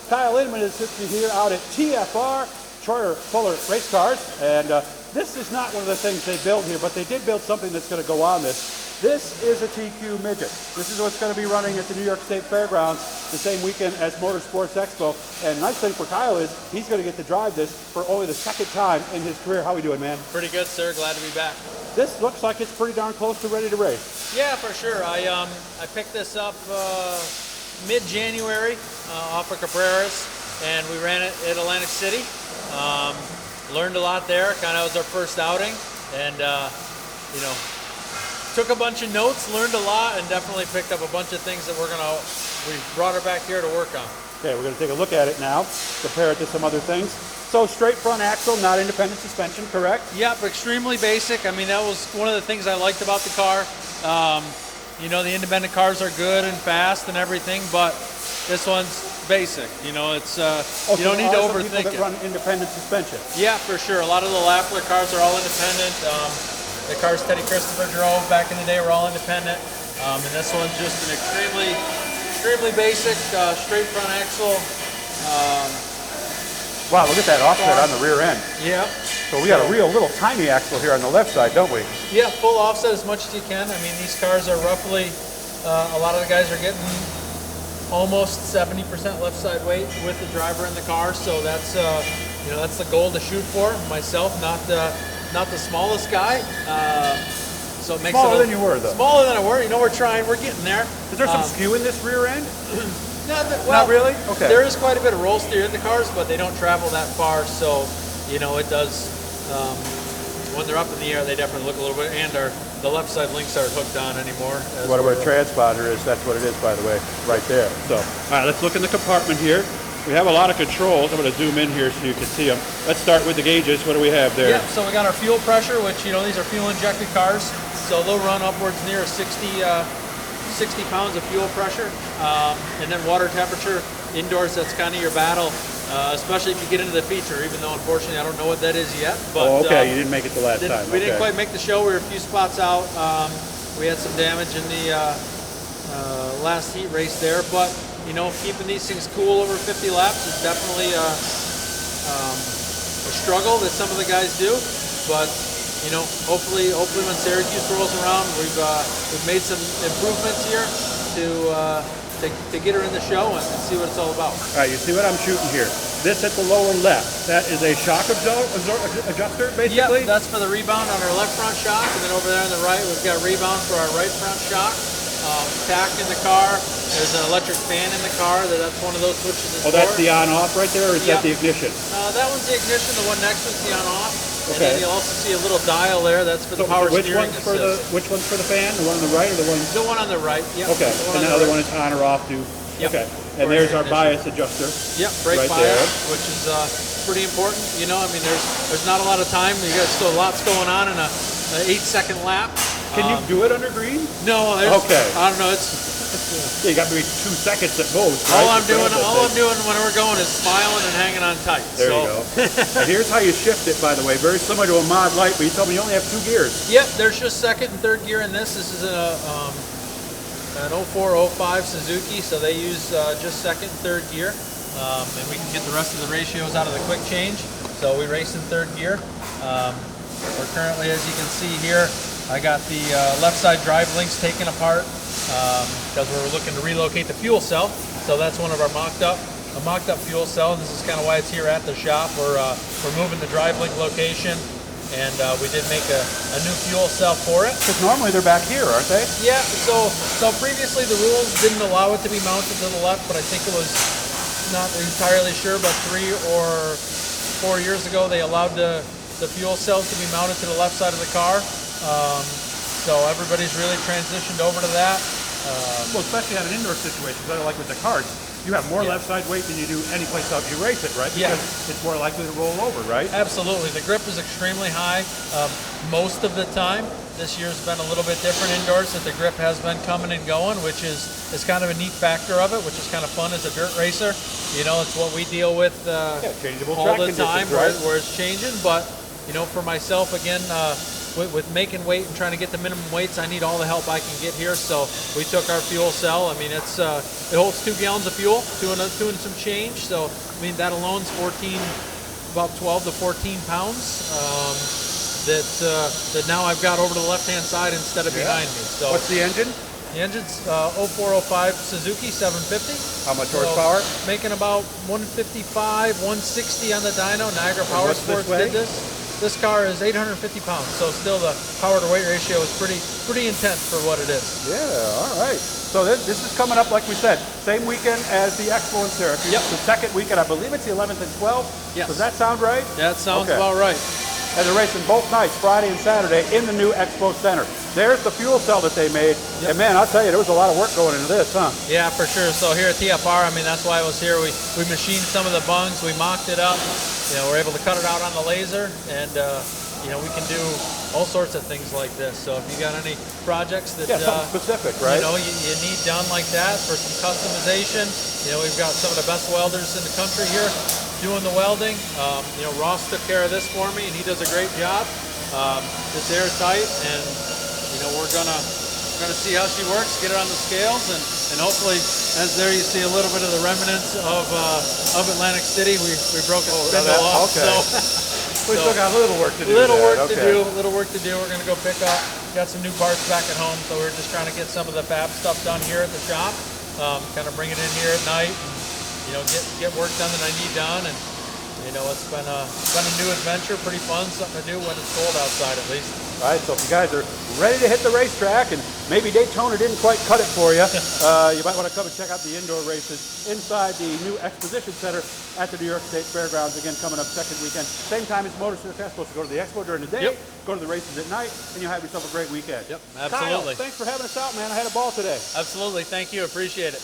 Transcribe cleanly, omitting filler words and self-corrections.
Kyle Inman is with me here out at TFR, Troyer Fuller Race Cars, and this is not one of the things they built here, but they did build something that's going to go on this. This is a TQ Midget. This is what's going to be running at the New York State Fairgrounds the same weekend as Motorsports Expo. And the nice thing for Kyle is he's going to get to drive this for only the second time in his career. How are we doing, man? Pretty good, sir. Glad to be back. This looks like it's pretty darn close to ready to race. Yeah, for sure. I picked this up mid-January off of Cabrera's, and we ran it at Atlantic City. Learned a lot there. Kind of was our first outing, and you know, took a bunch of notes, learned a lot, and definitely picked up a bunch of things that we brought her back here to work on. Okay, we're going to take a look at it now, compare it to some other things. So straight front axle, not independent suspension, correct? Yep, extremely basic. I mean, that was one of the things I liked about the car. You know, the independent cars are good and fast and everything, but this one's basic. You know, it's you don't need to overthink it. That run independent suspension. Yeah, for sure. A lot of the Lafler cars are all independent. The cars Teddy Christopher drove back in the day were all independent, and this one's just an extremely basic straight front axle. Wow, look at that offset on the rear end. Yeah. So we got a real little tiny axle here on the left side, don't we? Yeah, full offset as much as you can. I mean, these cars are roughly, a lot of the guys are getting almost 70% left side weight with the driver in the car. So that's, you know, that's the goal to shoot for. Myself, not the smallest guy. So it makes smaller it than you were, though. Smaller than I were. You know, we're getting there. Is there some skew in this rear end? Well, not really? Okay. There is quite a bit of roll steer in the cars, but they don't travel that far. So, you know, it does, when they're up in the air, they definitely look a little bit, and the left side links aren't hooked on anymore. Whatever a transponder is, that's what it is, by the way, right there. So, all right, let's look in the compartment here. We have a lot of controls. I'm going to zoom in here so you can see them. Let's start with the gauges. What do we have there? Yeah, so we got our fuel pressure, which, you know, these are fuel injected cars. So they'll run upwards near 60 pounds of fuel pressure. And then water temperature indoors, that's kind of your battle, especially if you get into the feature, even though unfortunately I don't know what that is yet. But, oh, okay, you didn't make it the last time. We didn't quite make the show. We were a few spots out. We had some damage in the last heat race there, but you know, keeping these things cool over 50 laps is definitely a struggle that some of the guys do. But you know, hopefully when Syracuse rolls around, we've made some improvements here to get her in the show and see what it's all about. All right, you see what I'm shooting here? This at the lower left, that is a shock adjuster, basically? Yep, that's for the rebound on our left front shock, and then over there on the right, we've got rebound for our right front shock. Tack in the car. There's an electric fan in the car. That's one of those switches. Oh, that's the on-off right there, or is that the ignition? That one's the ignition. The one next one's the on-off. Okay. And then you'll also see a little dial there. That's for the power steering assist. Which one's for the fan? The one on the right or the one? The one on the right. Yep. Okay. And the other one is on or off too. Yep. Okay. And there's our bias adjuster. Yep. Brake right bias, there. which is pretty important. You know, I mean, there's not a lot of time. You got still lots going on in a 8-second lap. Can you do it under green? No. Okay. I don't know. It's yeah, you got maybe 2 seconds at most. Right? All I'm doing when we're going is smiling and hanging on tight. There you go. And here's how you shift it, by the way. Very similar to a Mod Light, but you told me you only have 2 gears. Yep, there's just second and third gear in this. This is an 04-05 Suzuki, so they use just second and third gear. And we can get the rest of the ratios out of the quick change. So we race in third gear. We're currently, as you can see here, I got the left side drive links taken apart because we're looking to relocate the fuel cell. So that's one of our mocked up fuel cell, and this is kind of why it's here at the shop. We're moving the drive link location, and we did make a new fuel cell for it. Because normally they're back here, aren't they? Yeah, so previously the rules didn't allow it to be mounted to the left, but I think it was, not entirely sure, but 3 or 4 years ago they allowed the fuel cells to be mounted to the left side of the car. So everybody's really transitioned over to that. Well, especially on an indoor situation, like with the karts, you have more left side weight than you do any place else you race it, right? Because it's more likely to roll over, right? Absolutely. The grip is extremely high most of the time. This year's been a little bit different indoors, that the grip has been coming and going, which is kind of a neat factor of it, which is kind of fun as a dirt racer. You know, it's what we deal with all the time, right? where it's changing. But, you know, for myself, again, with making weight and trying to get the minimum weights, I need all the help I can get here. So we took our fuel cell. I mean, it holds 2 gallons of fuel, two and some change. So I mean, that alone's about 12 to 14 pounds. That now I've got over to the left-hand side instead of behind me. So what's the engine? The engine's 0405 Suzuki 750. How much horsepower? Making about 155, 160 on the dyno. Niagara Power Sports did this. This car is 850 pounds, so still the power to weight ratio is pretty intense for what it is. Yeah, all right. So this is coming up, like we said, same weekend as the Expo in Syracuse. Yep. The second weekend, I believe it's the 11th and 12th. Yes. Does that sound right? That sounds about right. And they're racing both nights, Friday and Saturday, in the new Expo Center. There's the fuel cell that they made. Yep. And man, I'll tell you, there was a lot of work going into this, huh? Yeah, for sure. So here at TFR, I mean, that's why I was here. We machined some of the bungs, we mocked it up. You know, we're able to cut it out on the laser, and you know, we can do all sorts of things like this. So if you got any projects that something specific, right? You know, you need done like that for some customization. You know, we've got some of the best welders in the country here doing the welding. You know, Ross took care of this for me, and he does a great job. It's airtight, and you know, we're gonna see how she works, get her on the scales, and hopefully, as there you see a little bit of the remnants of Atlantic City. We broke a spindle off, okay. We still got a little work to do. Little work to do. We're gonna go pick up. Got some new parts back at home, so we're just trying to get some of the fab stuff done here at the shop. Kind of bring it in here at night. And, you know, get work done that I need done, and you know, it's been a new adventure, pretty fun, something to do when it's cold outside at least. All right, so if you guys are ready to hit the racetrack, and maybe Daytona didn't quite cut it for you, you might want to come and check out the indoor races inside the new Exposition Center at the New York State Fairgrounds. Again, coming up second weekend, same time as Motor City Expo. So go to the Expo during the day, go to the races at night, and you'll have yourself a great weekend. Yep, absolutely. Kyle, thanks for having us out, man. I had a ball today. Absolutely, thank you, appreciate it.